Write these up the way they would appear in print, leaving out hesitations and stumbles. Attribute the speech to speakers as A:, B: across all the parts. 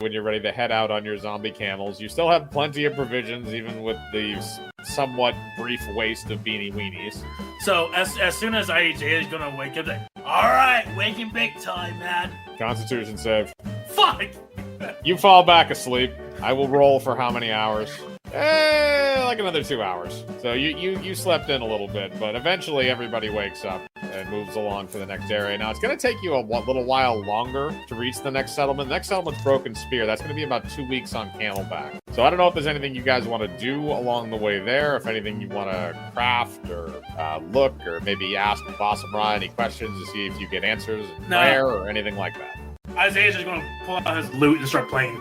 A: when you're ready to head out on your zombie camels. You still have plenty of provisions, even with the somewhat brief waste of beanie weenies.
B: So as soon as IJ is gonna wake up, all right, waking big time, man.
A: Constitution save.
B: Fuck.
A: You fall back asleep. I will roll for how many hours? Like another 2 hours. So you slept in a little bit, but eventually everybody wakes up and moves along to the next area. Now, it's going to take you a little while longer to reach the next settlement. The next settlement's Broken Spear. That's going to be about 2 weeks on Camelback. So I don't know if there's anything you guys want to do along the way there, if anything you want to craft or look, or maybe ask Bassum any questions to see if you get answers in prayer or anything like that.
B: Isaiah's just going to pull out his lute and start playing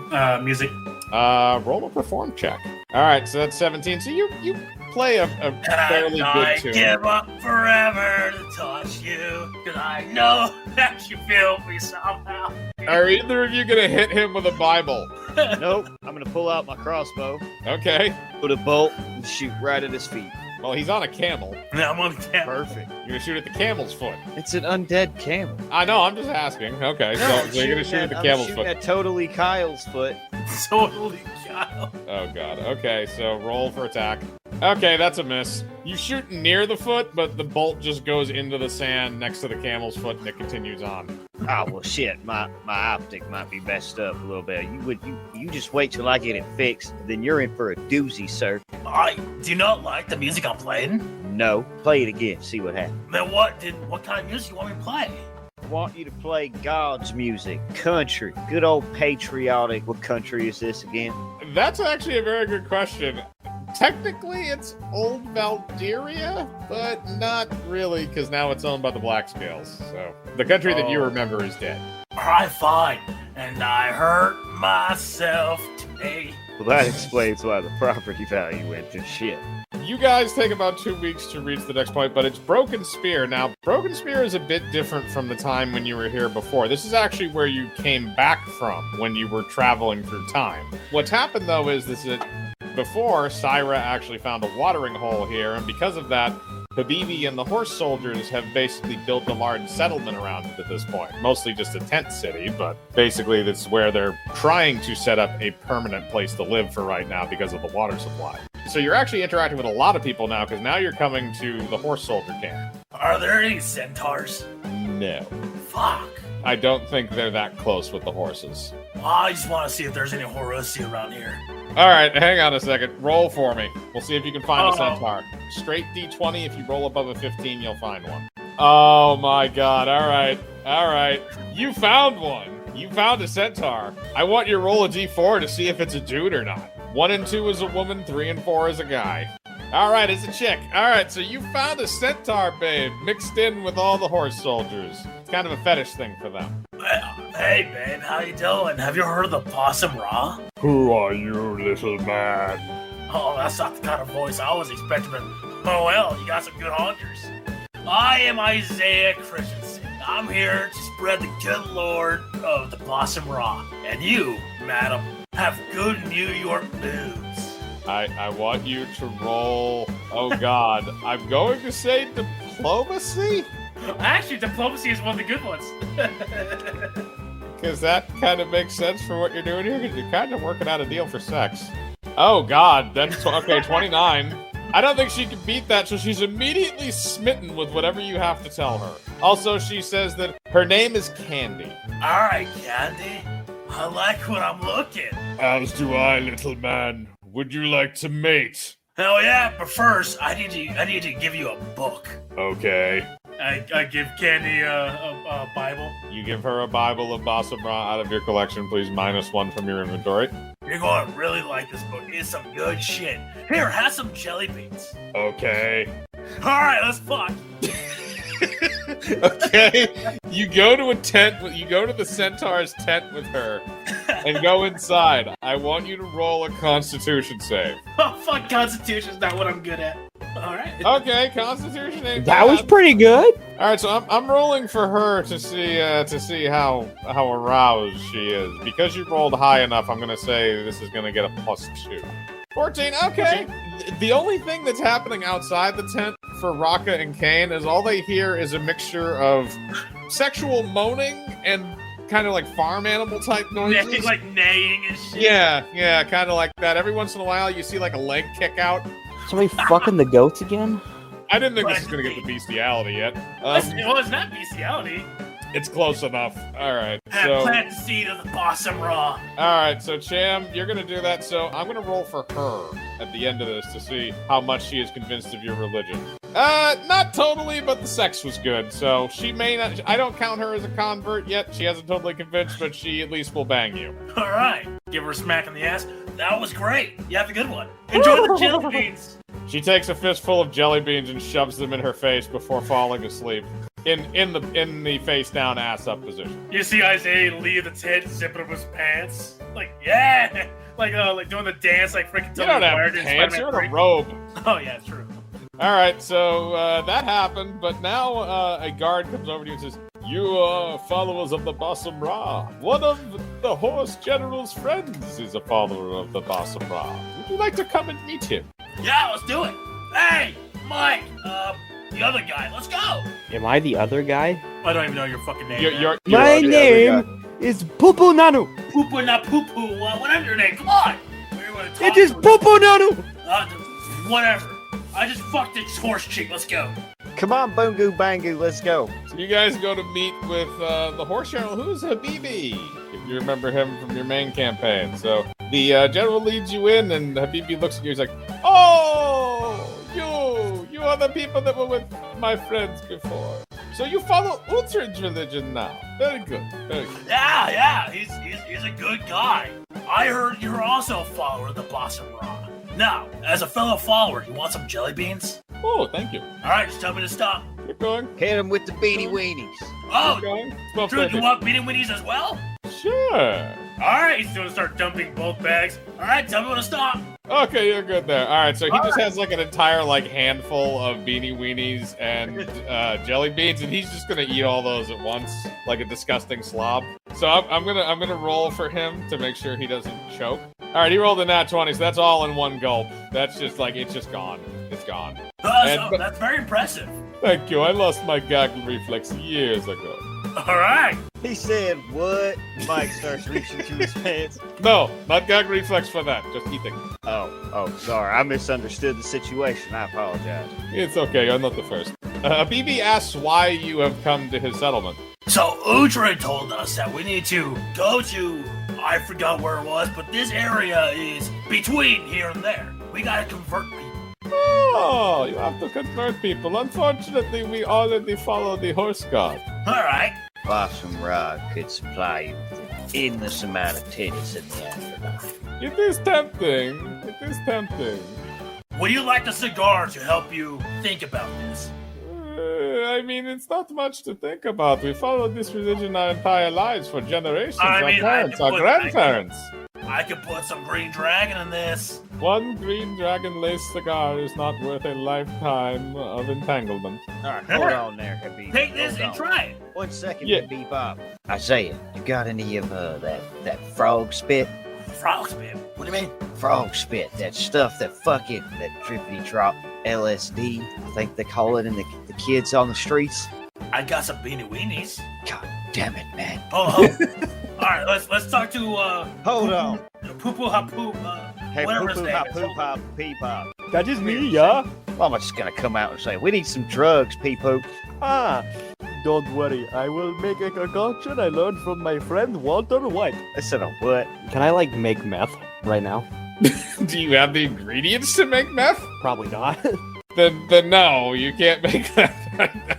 B: music.
A: Roll a perform check. All right, so that's 17. So you play a fairly good tune.
B: I give up forever to touch you, because I know that you feel me somehow.
A: Are either of you going to hit him with a Bible?
C: Nope. I'm going to pull out my crossbow.
A: Okay.
C: Put a bolt and shoot right at his feet.
A: Well, he's on a camel.
B: Yeah, I'm on a camel.
C: Perfect.
A: You're going to shoot at the camel's foot.
C: It's an undead camel.
A: I know, I'm just asking. Okay, so you're going to shoot at the camel's foot.
C: At totally Kyle's foot.
B: Totally Kyle.
A: Oh, God. Okay, so roll for attack. Okay, that's a miss. You shoot near the foot, but the bolt just goes into the sand next to the camel's foot, and it continues on.
C: Oh, well, shit. My optic might be messed up a little bit. You just wait till I get it fixed, then you're in for a doozy, sir.
B: I do not like the music I'm playing.
C: No. Play it again. See what happens.
B: Then what kind of music you want me to play?
C: I want you to play God's music. Country. Good old patriotic. What country is this again?
A: That's actually a very good question. Technically, it's Old Valderia, but not really, because now it's owned by the Blackscales. So the country that you remember is dead.
B: All right, fine. And I hurt myself today.
C: Well, that explains why the property value went to shit.
A: You guys take about 2 weeks to reach the next point, but it's Broken Spear. Now, Broken Spear is a bit different from the time when you were here before. This is actually where you came back from when you were traveling through time. What's happened, though, is that before, Syra actually found a watering hole here, and because of that, Habibi and the horse soldiers have basically built a large settlement around it at this point. Mostly just a tent city, but basically that's where they're trying to set up a permanent place to live for right now because of the water supply. So you're actually interacting with a lot of people now, because now you're coming to the horse soldier camp.
B: Are there any centaurs?
A: No.
B: Fuck.
A: I don't think they're that close with the horses.
B: I just want to see if there's any Horusi around here.
A: All right, hang on a second. Roll for me. We'll see if you can find a centaur. Straight D20. If you roll above a 15, you'll find one. Oh my God. All right. You found one. You found a centaur. I want you to roll a D4 to see if it's a dude or not. 1 and 2 is a woman, 3 and 4 is a guy. All right, it's a chick. All right, so you found a centaur, babe, mixed in with all the horse soldiers. It's kind of a fetish thing for them.
B: Hey, babe, how you doing? Have you heard of the Bassum Ra?
A: Who are you, little man?
B: Oh, that's not the kind of voice I was expecting. Oh, well, you got some good honkers. I am Isaiah Christensen. I'm here to spread the good lord of the Bassum Ra. And you, madam, have good New York boobs.
A: I want you to roll... Oh, God. I'm going to say diplomacy?
B: Actually, diplomacy is one of the good ones.
A: Because that kind of makes sense for what you're doing here, because you're kind of working out a deal for sex. Oh, God. That's okay, 29. I don't think she can beat that, so she's immediately smitten with whatever you have to tell her. Also, she says that her name is Candy.
B: All right, Candy. I like what I'm looking.
A: As do I, little man. Would you like to mate?
B: Hell yeah, but first, I need to give you a book.
A: Okay.
B: I give Candy a Bible.
A: You give her a Bible of Bassum out of your collection, please. -1 from your inventory.
B: You're going to really like this book. It's some good shit. Here, have some jelly beans.
A: Okay.
B: All right, let's fuck.
A: Okay. You go to a tent. You go to the centaur's tent with her, and go inside. I want you to roll a Constitution save.
B: Oh fuck, Constitution's not what I'm good at. All right.
A: Okay, Constitution ain't
C: That
A: bad.
C: was pretty good.
A: All right, so I'm rolling for her to see how aroused she is. Because you rolled high enough, I'm gonna say this is gonna get a +2. 14. Okay. The only thing that's happening outside the tent for Raka and Kane is all they hear is a mixture of sexual moaning and kind of like farm animal type noises.
B: Like neighing and shit.
A: Yeah, kind of like that. Every once in a while, you see like a leg kick out.
D: Somebody fucking the goats again?
A: I didn't think this was going to get the bestiality yet.
B: Well, it's not bestiality.
A: It's close enough. All right.
B: And plant the seed of the Bassum Raw.
A: All right, so Cham, you're going to do that. So I'm going to roll for her at the end of this to see how much she is convinced of your religion. Not totally, but the sex was good. So she may not, I don't count her as a convert yet. She hasn't totally convinced, but she at least will bang you.
B: All right. Give her a smack in the ass. That was great. You have a good one. Enjoy the jelly beans.
A: She takes a fistful of jelly beans and shoves them in her face before falling asleep. In the face down, ass up position.
B: You see Isaiah leave the tent, zipping up his pants. Like, yeah! Like doing the dance, like freaking
A: You don't have pants, you're in a robe.
B: Oh, yeah, true.
A: Alright, so that happened, but now a guard comes over to you and says, "You are followers of the Bassum Ra. One of the horse general's friends is a follower of the Bassum Ra. Would you like to come and meet him?"
B: Yeah, let's do it. Hey, Mike, the other guy, let's go.
D: Am I the other guy?
B: I don't even know your fucking name.
A: You're
D: My name is Pupu Nanu.
B: Poo-poo, not poo-poo. Whatever your name, come on.
D: It is Pupu Nanu.
B: Whatever. I just fucked this horse chick. Let's go.
C: Come on, Bungu Bangu, let's go.
A: So you guys go to meet with the horse general, who's Habibi, if you remember him from your main campaign. So the general leads you in, and Habibi looks at you. He's like, "Oh, you are the people that were with my friends before. So you follow Uhtred's religion now. Very good, very good."
B: Yeah, he's a good guy. I heard you're also a follower of the Bassum Ra. Now, as a fellow follower, you want some jelly beans?
A: Oh, thank you.
B: All right, just tell me to stop.
A: Keep going.
C: Hit him with the beanie weenies.
B: Oh,
A: Keep going. It's
B: Drew, you want beanie winnies as well?
A: Sure.
B: All right, he's gonna start dumping both bags. All right, tell me when to stop.
A: Okay, you're good there. All right, so he just has like an entire like handful of beanie weenies and jelly beans, and he's just gonna eat all those at once, like a disgusting slob. So I'm gonna roll for him to make sure he doesn't choke. All right, he rolled a nat 20, so that's all in one gulp. That's just like it's just gone. It's gone.
B: That's very impressive.
A: Thank you. I lost my gaggle reflex years ago.
B: All right.
C: He said, what? Mike starts reaching to his pants.
A: No, not gaggle reflex for that. Just eating.
C: Oh, sorry. I misunderstood the situation. I apologize.
A: It's okay. I'm not the first. BB asks why you have come to his settlement.
B: So Uhtred told us that we need to go to, I forgot where it was, but this area is between here and there. We gotta convert people.
A: Oh, you have to convert people. Unfortunately, we already follow the horse god.
B: All right.
C: Bassum Ra could supply you with an endless amount of titties in the afterlife.
A: It is tempting. It is tempting.
B: Would you like a cigar to help you think about this?
A: I mean, it's not much to think about. We followed this religion our entire lives for generations.
B: I mean,
A: our parents, our grandparents.
B: I could put some green dragon in this.
A: One green dragon lace cigar is not worth a lifetime of entanglement.
C: All right, hold on there, Habib.
B: Take this
C: Hold
B: and
C: on.
B: try it.
C: 1 second,
A: Yeah.
C: Bebop. Isaiah, you got any of that frog spit?
B: Frog spit. What do you mean?
C: Frog spit, that stuff that trippity drop LSD, I think they call it in the kids on the streets.
B: I got some beanie weenies.
C: God damn it, man.
B: Oh. All right, let's talk to
C: Hold on.
B: Poo Poo Ha Poo.
C: Hey,
B: Whatever
C: poo
B: his
C: poo
B: name
C: hop
B: is.
C: poo pop pee pop.
D: That is me, yeah?
C: Well, I'm just gonna come out and say, we need some drugs, pee poop.
D: Ah, don't worry. I will make a concoction I learned from my friend Walter White.
C: I said a what?
D: Can I, like, make meth right now?
A: Do you have the ingredients to make meth?
D: Probably not.
A: Then no, you can't make that right now.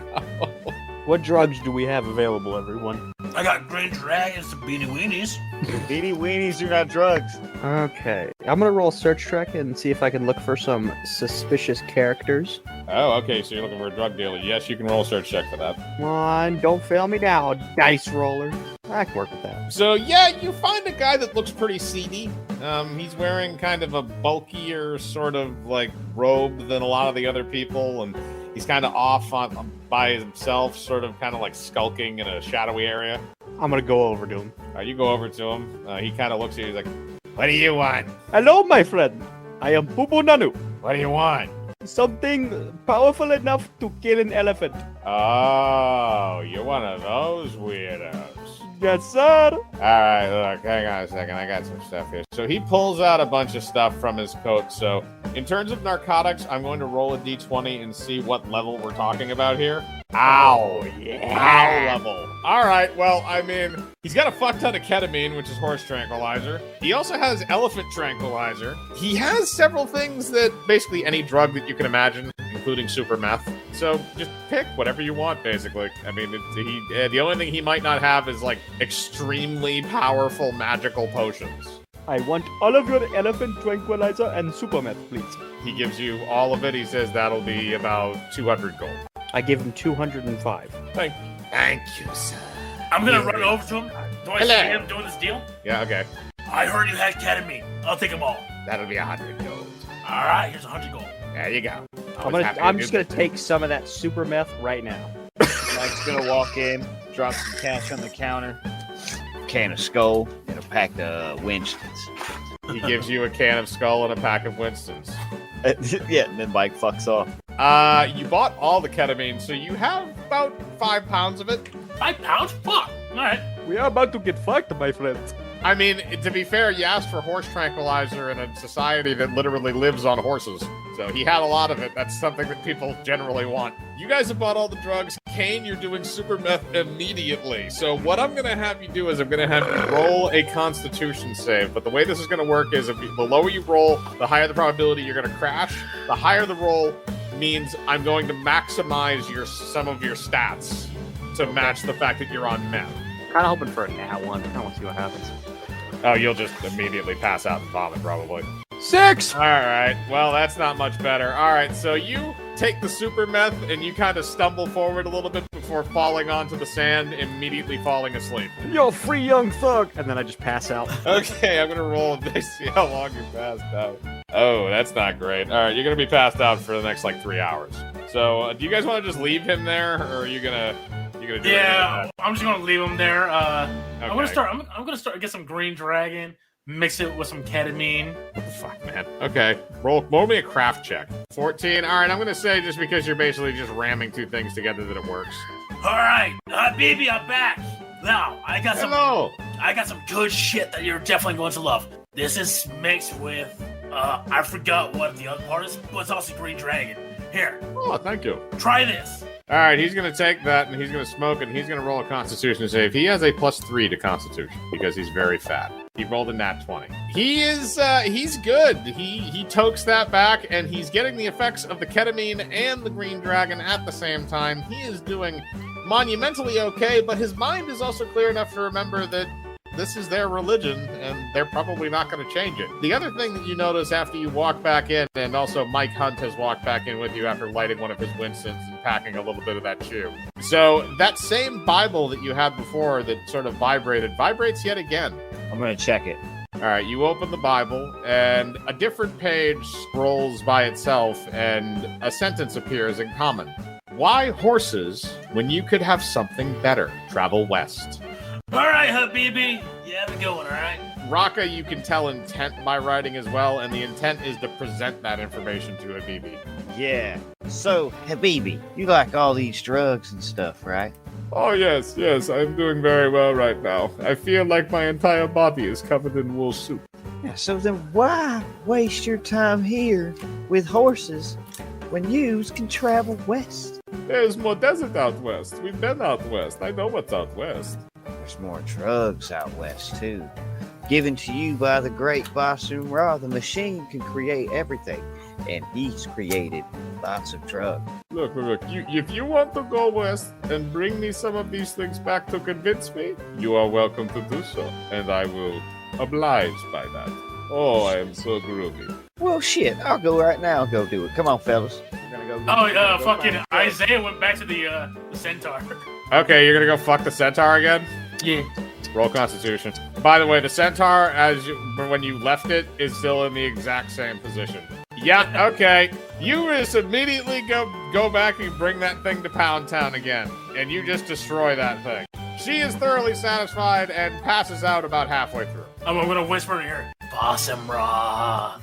D: What drugs do we have available, everyone?
B: I got green dragons, some beanie weenies.
C: Beanie weenies are not drugs.
D: Okay. I'm gonna roll search track and see if I can look for some suspicious characters.
A: Oh, okay, so you're looking for a drug dealer. Yes, you can roll a search check for that.
D: Come on, don't fail me now, dice roller. I can work with that.
A: So, yeah, you find a guy that looks pretty seedy. He's wearing kind of a bulkier sort of, like, robe than a lot of the other people, and he's kind of off by himself, sort of kind of like skulking in a shadowy area.
D: I'm gonna go over to him.
A: You go over to him. He kind of looks at you. He's like, "What do you want?
D: Hello, my friend. I am Pupu Nanu.
A: What do you want?"
D: Something powerful enough to kill an elephant.
A: Oh, you're one of those weirdos.
D: Yes, sir.
A: All right, look, hang on a second. I got some stuff here. So he pulls out a bunch of stuff from his coat. So in terms of narcotics, I'm going to roll a d20 and see what level we're talking about here. Ow.
C: yeah.
A: Ow level. All right, well, I mean, he's got a fuck ton of ketamine, which is horse tranquilizer. He also has elephant tranquilizer. He has several things that basically any drug that you can imagine, including super meth. So just pick whatever you want, basically. I mean, the only thing he might not have is like extremely powerful magical potions.
D: I want all of your elephant tranquilizer and super meth, please.
A: He gives you all of it. He says that'll be about 200 gold.
D: I give him 205.
A: Thank you, sir.
B: I'm gonna run over to him. Do I see him doing this deal?
A: Yeah, okay.
B: I heard you had ketamine. I'll take them all.
A: That'll be 100 gold.
B: All right, here's 100 gold.
A: There you go.
D: I'm just gonna take some of that super meth right now.
C: Mike's gonna walk in, drop some cash on the counter, can of Skull, and a pack of Winston's.
A: He gives you a can of Skull and a pack of Winston's.
C: Yeah, and then Mike fucks off.
A: You bought all the ketamine, so you have about 5 pounds of it.
B: 5 pounds? Fuck. All right.
D: We are about to get fucked, my friends.
A: I mean, to be fair, you asked for horse tranquilizer in a society that literally lives on horses. So he had a lot of it. That's something that people generally want. You guys have bought all the drugs. Kane, you're doing super meth immediately. So what I'm going to have you do is I'm going to have you roll a constitution save. But the way this is going to work is the lower you roll, the higher the probability you're going to crash. The higher the roll means I'm going to maximize some of your stats to match the fact that you're on meth.
D: Kind of hoping for a nat one. I want to see what happens.
A: Oh, you'll just immediately pass out and vomit, probably.
D: 6!
A: All right. Well, that's not much better. All right. So you take the super meth and you kind of stumble forward a little bit before falling onto the sand, immediately falling asleep.
D: You're a free young thug! And then I just pass out.
A: Okay, I'm going to roll and see how long you're passed out. Oh, that's not great. All right. You're going to be passed out for the next, 3 hours. So do you guys want to just leave him there, or are you going to...
B: Yeah, I'm just gonna leave him there.
A: Okay.
B: I'm gonna start get some green dragon, mix it with some ketamine.
A: What the fuck, man? Okay, roll me a craft check. 14. All right, I'm gonna say just because you're basically just ramming two things together that it works.
B: All right, baby, I'm back. Now I got some good shit that you're definitely going to love. This is mixed with I forgot what the other part is, but it's also green dragon. Here.
A: Oh, thank you.
B: Try this.
A: All right, he's going to take that, and he's going to smoke it, and he's going to roll a Constitution save. He has a +3 to Constitution, because he's very fat. He rolled a nat 20. He's good. He tokes that back, and he's getting the effects of the ketamine and the green dragon at the same time. He is doing monumentally okay, but his mind is also clear enough to remember that this is their religion, and they're probably not going to change it. The other thing that you notice after you walk back in, and also Mike Hunt has walked back in with you after lighting one of his Winston's and packing a little bit of that chew. So that same Bible that you had before that sort of vibrates yet again.
C: I'm going to check it.
A: All right, you open the Bible, and a different page scrolls by itself, and a sentence appears in common. Why horses when you could have something better? Travel west.
B: All right, Habibi. You have a good one, all right?
A: Raka, you can tell intent by writing as well, and the intent is to present that information to Habibi.
C: Yeah. So, Habibi, you like all these drugs and stuff, right?
A: Oh, yes, I'm doing very well right now. I feel like my entire body is covered in wool soup.
C: Yeah, so then why waste your time here with horses when you can travel west?
A: There's more desert out west. We've been out west. I know what's out west.
C: There's more drugs out west, too. Given to you by the great Bassum, the machine can create everything, and he's created lots of drugs.
A: Look, if you want to go west and bring me some of these things back to convince me, you are welcome to do so, and I will oblige by that. Oh, I am so groovy.
C: Well, shit, I'll go right now and go do it. Come on, fellas. We're gonna go.
B: Fucking Isaiah went back to the centaur.
A: Okay, you're gonna go fuck the centaur again?
B: Yeah.
A: Roll Constitution. By the way, the centaur, when you left it, is still in the exact same position. Yeah, okay. You just immediately go back and bring that thing to Pound Town again, and you just destroy that thing. She is thoroughly satisfied and passes out about halfway through.
B: I'm gonna whisper in her, Bassum Ra,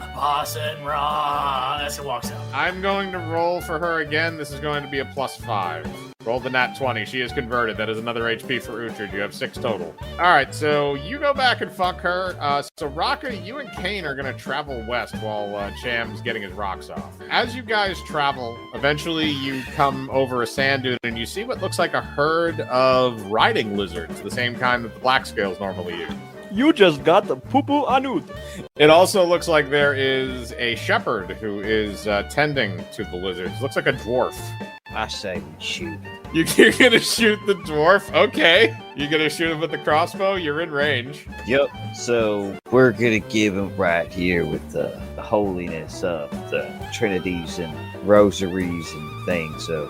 B: as he walks out.
A: I'm going to roll for her again. This is going to be a +5. Roll the nat 20. She is converted. That is another HP for Uhtred. You have 6 total. All right, so you go back and fuck her. So Raka, you and Kane are going to travel west while Cham's getting his rocks off. As you guys travel, eventually you come over a sand dune and you see what looks like a herd of riding lizards, the same kind that the black scales normally use.
D: You just got the poo-poo anud.
A: It also looks like there is a shepherd who is tending to the lizards. Looks like a dwarf.
C: I say we shoot.
A: You're gonna shoot the dwarf? Okay. You're gonna shoot him with the crossbow? You're in range.
C: Yep. So we're gonna give him right here with the holiness of the trinities and rosaries and things of,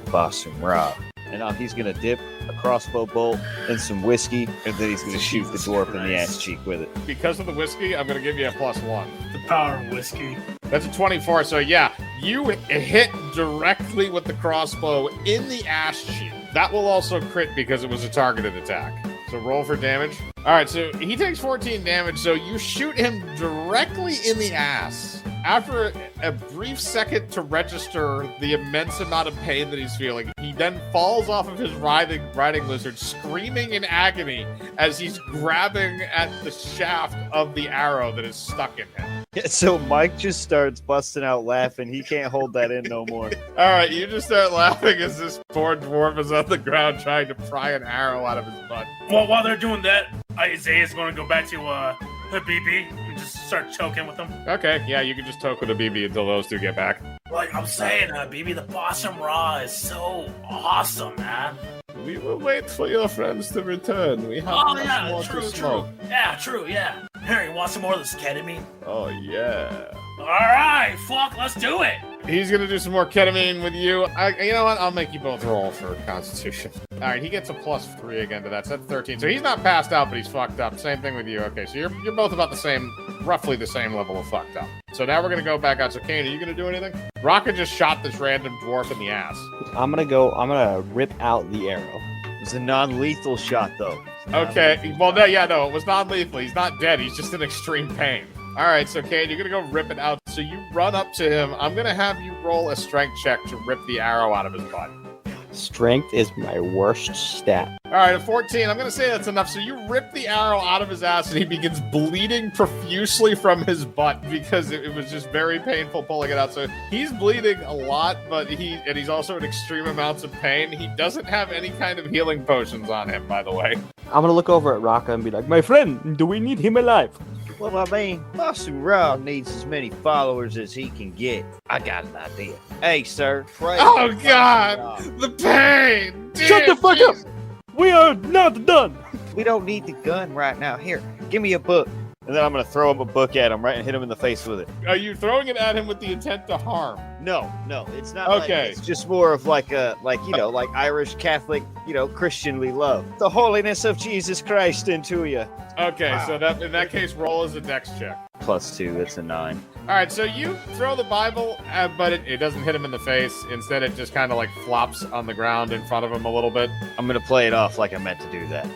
C: Bassum Ra.
E: And he's gonna dip a crossbow bolt in some whiskey, and then he's gonna shoot the dwarf in the ass cheek with it.
A: Because of the whiskey, I'm gonna give you a +1.
B: The power of whiskey.
A: That's a 24, so yeah, you hit directly with the crossbow in the ass cheek. That will also crit because it was a targeted attack. So roll for damage. All right, so he takes 14 damage, so you shoot him directly in the ass. After a brief second to register the immense amount of pain that he's feeling, he then falls off of his riding lizard, screaming in agony as he's grabbing at the shaft of the arrow that is stuck in him.
E: Yeah, so Mike just starts busting out laughing. He can't hold that in no more.
A: All right, you just start laughing as this poor dwarf is on the ground trying to pry an arrow out of his butt.
B: Well, while they're doing that, Isaiah's going to go back to Habibi and just start choking with him.
A: Okay, yeah, you can just talk with a BB until those two get back.
B: Like I'm saying, Habibi, the Bassum Ra is so awesome, man.
A: We will wait for your friends to return. We have much more to smoke.
B: Yeah, true, yeah. Here, you want some more of this ketamine?
A: Oh, yeah.
B: All right, fuck, let's do it.
A: He's going to do some more ketamine with you. You know what? I'll make you both roll for Constitution. All right, he gets a +3 again to that. So that's 13. So he's not passed out, but he's fucked up. Same thing with you. Okay, so you're both about the same, roughly the same level of fucked up. So now we're going to go back out. So Kane, are you going to do anything? Rocket just shot this random dwarf in the ass.
D: I'm gonna rip out the arrow.
E: It's a non-lethal shot, though.
A: Okay, well, no, it was non-lethal. He's not dead. He's just in extreme pain. All right, so Kane, you're going to go rip it out. So you run up to him. I'm going to have you roll a strength check to rip the arrow out of his body.
D: Strength is my worst stat.
A: All right, a 14. I'm going to say that's enough. So you rip the arrow out of his ass, and he begins bleeding profusely from his butt because it was just very painful pulling it out. So he's bleeding a lot, but he's also in extreme amounts of pain. He doesn't have any kind of healing potions on him, by the way.
D: I'm gonna look over at Raka and be like, my friend, do we need him alive?
C: Well, I mean, Bassum Ra needs as many followers as he can get. I got an idea. Hey, sir, pray.
A: Oh,
C: for
A: God!
C: Bassum Ra.
A: The pain!
D: Shut the fuck up! We are not done!
C: We don't need the gun right now. Here, give me a book.
E: And then I'm gonna throw him a book at him, right, and hit him in the face with it.
A: Are you throwing it at him with the intent to harm?
E: No, it's not.
A: Okay.
E: It's just more of like Irish Catholic, Christianly love. The holiness of Jesus Christ into you.
A: Okay, so that in that case, roll as a dex check.
E: +2, that's a 9.
A: All right, so you throw the Bible, but it doesn't hit him in the face. Instead, it just kind of like flops on the ground in front of him a little bit.
E: I'm gonna play it off like I meant to do that.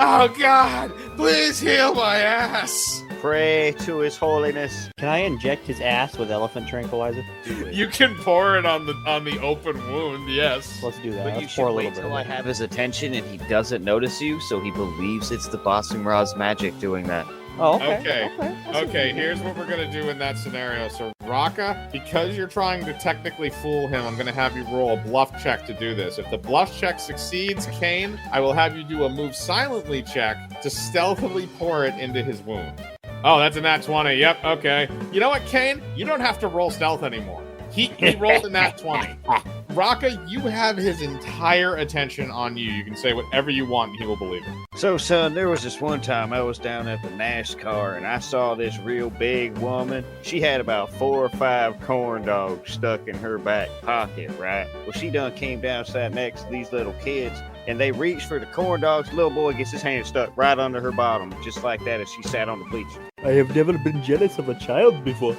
A: Oh, God! Please heal my ass!
C: Pray to his holiness.
D: Can I inject his ass with elephant tranquilizer?
A: You can pour it on the open wound, yes.
D: Let's do that.
C: But you
D: Let's pour
C: should
D: a little
C: wait
D: bit.
C: till I have his attention and he doesn't notice you, so he believes it's the Bassum Ra's magic doing that.
D: Oh, okay.
A: Okay.
D: I see
A: Okay,
D: what
A: here's what we're going to do in that scenario. So, Raka, because you're trying to technically fool him, I'm going to have you roll a bluff check to do this. If the bluff check succeeds, Kane, I will have you do a move silently check to stealthily pour it into his wound. Oh, that's a nat 20. Yep, okay. You know what, Kane? You don't have to roll stealth anymore. He rolled a nat 20. Raka, you have his entire attention on you. You can say whatever you want and he will believe it.
C: So, son, there was this one time I was down at the NASCAR and I saw this real big woman. She had about 4 or 5 corn dogs stuck in her back pocket, right? Well, she done came down, sat next to these little kids, and they reached for the corn dogs. Little boy gets his hand stuck right under her bottom, just like that as she sat on the bleachers.
D: I have never been jealous of a child before.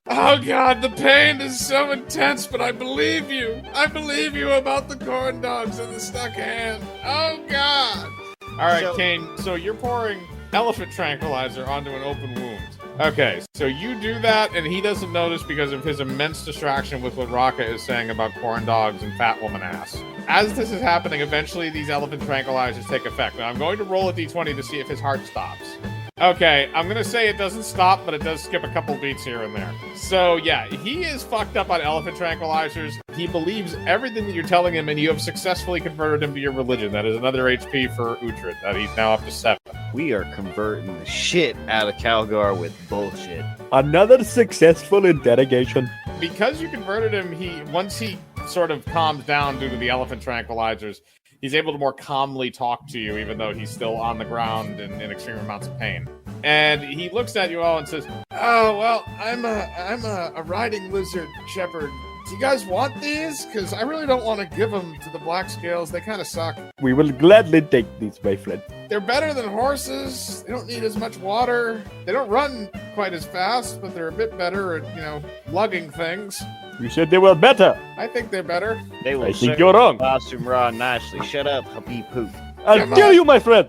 A: Oh, God, the pain is so intense, but I believe you. I believe you about the corn dogs and the stuck hand. Oh, God. All right,
C: So-
A: Kane, so you're pouring elephant tranquilizer onto an open wound. Okay, so you do that, and he doesn't notice because of his immense distraction with what Raka is saying about corn dogs and fat woman ass. As this is happening, eventually these elephant tranquilizers take effect. Now I'm going to roll a d20 to see if his heart stops. Okay, I'm gonna say it doesn't stop, but it does skip a couple beats here and there. So yeah, he is fucked up on elephant tranquilizers. He believes everything that you're telling him, and you have successfully converted him to your religion. That is another HP for Uhtred. That he's now up to 7.
C: We are converting the shit out of Calgar with bullshit.
D: Another successful interrogation.
A: Because you converted him, once he sort of calms down due to the elephant tranquilizers, he's able to more calmly talk to you, even though he's still on the ground in extreme amounts of pain. And he looks at you all and says, "Oh, well, I'm a riding lizard shepherd. Do you guys want these? Because I really don't want to give them to the black scales. They kind of suck.
D: We will gladly take these, my friend.
A: They're better than horses. They don't need as much water. They don't run quite as fast, but they're a bit better at, lugging things.
D: You said they were better.
A: I think they're better.
C: They will
D: I think
C: serve
D: you're wrong.
C: Bassum Ra nicely. Shut up, Habib Poop.
D: I'll
A: Come
D: kill
A: on.
D: you, my friend.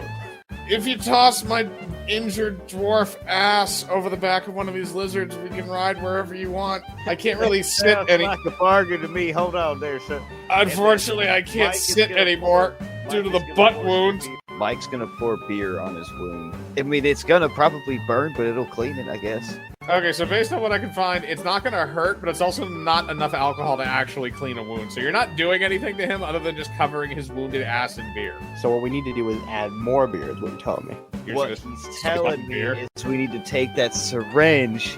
A: If you toss my injured dwarf ass over the back of one of these lizards, we can ride wherever you want. I can't really sit
C: Sounds
A: any.
C: like a bargain to me. Hold on there, sir.
A: Unfortunately, I can't
C: Mike is
A: sit
C: gonna
A: anymore due to the butt wound.
C: Mike's gonna pour beer on his wound. I mean, it's gonna probably burn, but it'll clean it, I guess.
A: Okay, so based on what I can find, it's not going to hurt, but it's also not enough alcohol to actually clean a wound. So you're not doing anything to him other than just covering his wounded ass in beer.
F: So what we need to do is add more beer, is what you're telling me.
A: You're
C: What
A: just
C: he's
A: suck on
C: telling me
A: beer.
C: is we need to take that syringe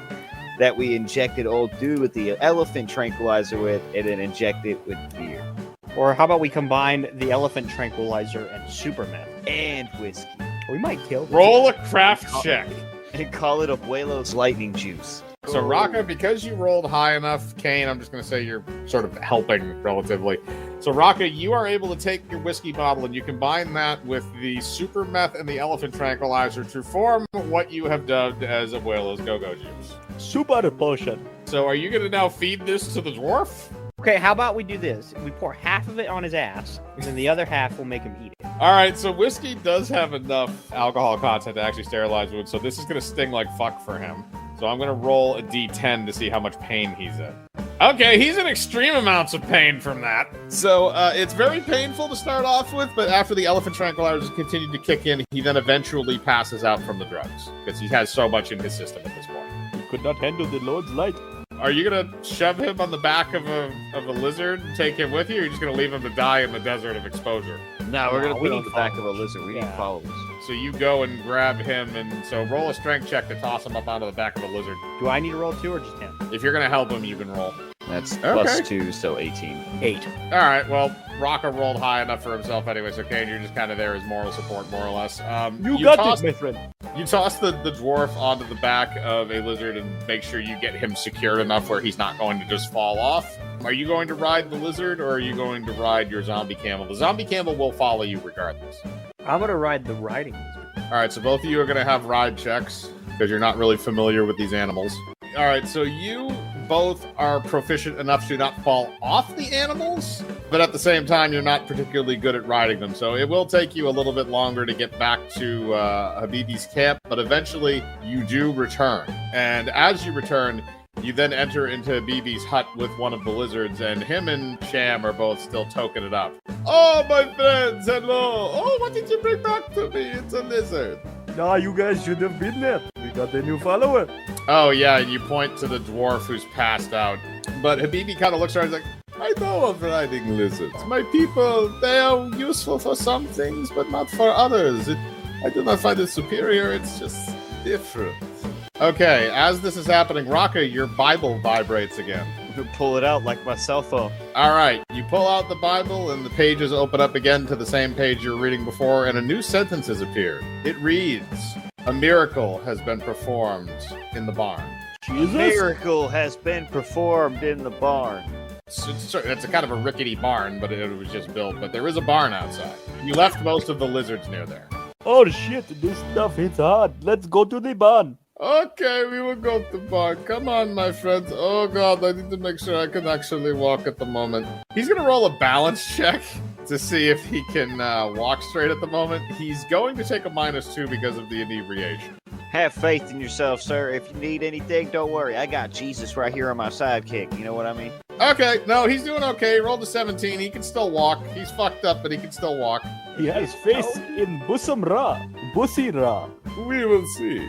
C: that we injected old dude with the elephant tranquilizer with, and then inject it with beer
F: Or how about we combine the elephant tranquilizer and super meth?
C: and whiskey,
F: We might kill them.
A: Roll a craft check.
C: and call it Abuelo's lightning juice.
A: So Raka, because you rolled high enough, Kane, I'm just going to say you're sort of helping relatively. So Raka, you are able to take your whiskey bottle and you combine that with the super meth and the elephant tranquilizer to form what you have dubbed as Abuelo's Go-Go Juice.
D: Super potion.
A: So are you going to now feed this to the dwarf?
F: Okay, how about we do this? We pour half of it on his ass, and then the other half we'll make him eat it.
A: All right, so whiskey does have enough alcohol content to actually sterilize wounds, so this is going to sting like fuck for him. So I'm going to roll a d10 to see how much pain he's in. Okay, he's in extreme amounts of pain from that. So it's very painful to start off with, but after the elephant tranquilizers continue to kick in, he then eventually passes out from the drugs because he has so much in his system at this point.
D: He could not handle the Lord's light.
A: Are you going to shove him on the back of a lizard and take him with you, or are you just going to leave him to die in the desert of exposure?
C: No, we're
F: No,
C: gonna
F: we
C: put on
F: need
C: the back of a
F: followers.
C: lizard. We need
F: Yeah.
C: followers.
A: So you go and grab him, and so roll a strength check to toss him up onto the back of a lizard.
F: Do I need to roll 2 or just him?
A: If you're going to help him, you can roll.
C: That's
A: Okay.
C: +2, so 18.
F: 8.
A: All right, well, Raka rolled high enough for himself anyway, so Kane, you're just kind of there as moral support, more or less.
D: You got
A: toss,
D: it, my friend.
A: You toss the dwarf onto the back of a lizard and make sure you get him secured enough where he's not going to just fall off. Are you going to ride the lizard, or are you going to ride your zombie camel? The zombie camel will follow you regardless.
F: I'm gonna ride the riding lizard.
A: All right, so both of you are going to have ride checks because you're not really familiar with these animals. All right, so you both are proficient enough to not fall off the animals, but at the same time, you're not particularly good at riding them. So it will take you a little bit longer to get back to Habibi's camp, but eventually you do return. And as you return, you then enter into Habibi's hut with one of the lizards, and him and Sham are both still toking it up. Oh, my friends, hello. Oh, what did you bring back to me? It's a lizard.
D: Nah, you guys should have been there. We got a new follower.
A: Oh, yeah, and you point to the dwarf who's passed out. But Habibi kind of looks around and is like, I know of riding lizards. My people, they are useful for some things, but not for others. I do not find it superior, it's just different. Okay, as this is happening, Raka, your Bible vibrates again.
C: Pull it out like my cell phone.
A: All right, you pull out the Bible, and the pages open up again to the same page you were reading before, and a new sentence has appeared. It reads, a miracle has been performed in the barn.
D: Jesus.
C: Miracle has been performed in the barn.
A: It's a kind of a rickety barn, but it was just built. But there is a barn outside. You left most of the lizards near there.
D: Oh shit, this stuff hits hard. Let's go to the barn.
A: Okay, we will go to the barn. Come on, my friends. Oh god, I need to make sure I can actually walk at the moment. He's gonna roll a balance check to see if he can walk straight at the moment. He's going to take a -2 because of the inebriation.
C: Have faith in yourself, sir. If you need anything, don't worry. I got Jesus right here on my sidekick. You know what I mean?
A: Okay, no, he's doing okay. He rolled a 17. He can still walk. He's fucked up, but he can still walk.
D: He has faith in Bassum Ra. Bussi Ra.
A: We will see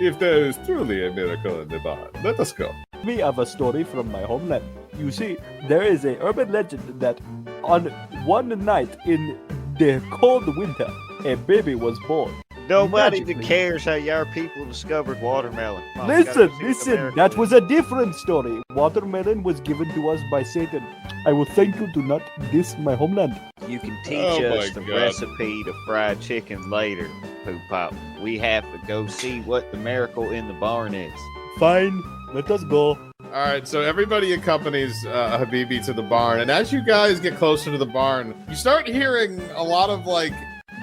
A: if there is truly a miracle in the barn. Let us go.
D: We have a story from my homeland. You see, there is a urban legend that on one night in the cold winter, a baby was born.
C: Nobody
D: Magically.
C: that cares how your people discovered watermelon. Come on, we
D: Listen,
C: gotta see
D: listen,
C: America.
D: that was a different story. Watermelon was given to us by Satan. I will thank you to not diss my homeland.
C: You can teach
A: Oh
C: us
A: my
C: the
A: God.
C: recipe to fried chicken later, Poop Pop. We have to go see what the miracle in the barn is.
D: Fine, let us go.
A: All right, so everybody accompanies Habibi to the barn, and as you guys get closer to the barn, you start hearing a lot of like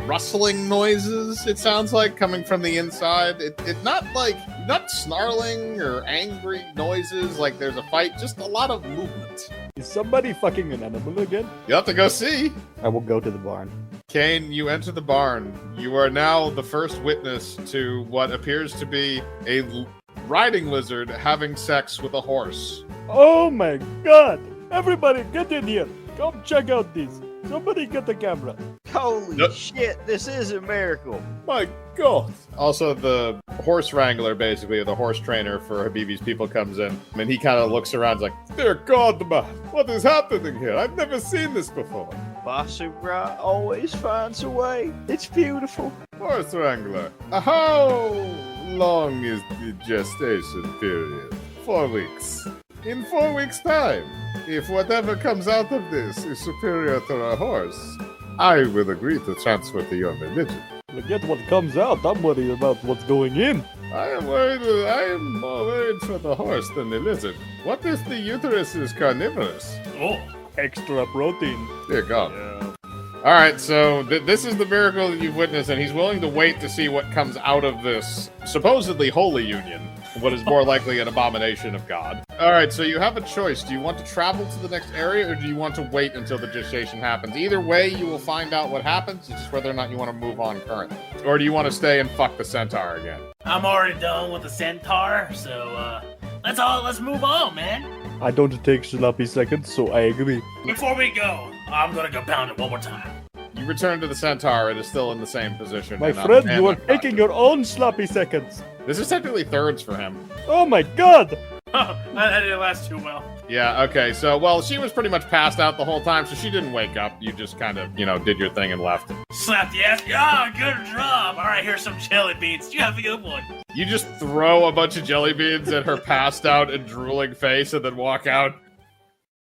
A: rustling noises. It sounds like coming from the inside. It not snarling or angry noises like there's a fight. Just a lot of movement.
D: Is somebody fucking an animal again?
A: You have to go see.
F: I will go to the barn.
A: Kane, you enter the barn. You are now the first witness to what appears to be a riding lizard having sex with a horse.
D: Oh my god! Everybody get in here! Come check out this! Somebody get the camera!
C: Holy
A: Yep.
C: shit, this is a miracle.
A: My God! Also, the horse wrangler, basically, the horse trainer for Habibi's people comes in, and he kind of looks around like, Dear God, man, what is happening here? I've never seen this before.
C: Bassum always finds a way. It's beautiful.
A: Horse wrangler, how long is the gestation period? 4 weeks. In 4 weeks' time, if whatever comes out of this is superior to a horse, I will agree to transfer to your religion.
D: Forget what comes out, I'm worried about what's going in.
A: I am more worried for the horse than the lizard. What if the uterus is carnivorous?
B: Oh,
D: Extra protein.
A: Dear God. All right, so this is the miracle that you've witnessed, and he's willing to wait to see what comes out of this supposedly holy union, what is more likely an abomination of God. All right, so you have a choice. Do you want to travel to the next area, or do you want to wait until the gestation happens? Either way, you will find out what happens. It's just whether or not you want to move on currently. Or do you want to stay and fuck the centaur again?
B: I'm already done with the centaur, so let's move on, man.
D: I don't take sloppy seconds, so I agree.
B: Before we go, I'm gonna go pound it one more time.
A: You return to the centaur. It is still in the same position.
D: My
A: and
D: friend,
A: man,
D: you are
A: I'm not
D: taking
A: sure.
D: your own sloppy seconds.
A: This is technically thirds for him.
D: Oh my god!
B: That didn't last too well.
A: Yeah, okay, so, well, she was pretty much passed out the whole time, so she didn't wake up. You just kind of, did your thing and left.
B: Slap the ass. Ah, good job. All right, here's some jelly beans. You have a good one.
A: You just throw a bunch of jelly beans at her passed out and drooling face and then walk out.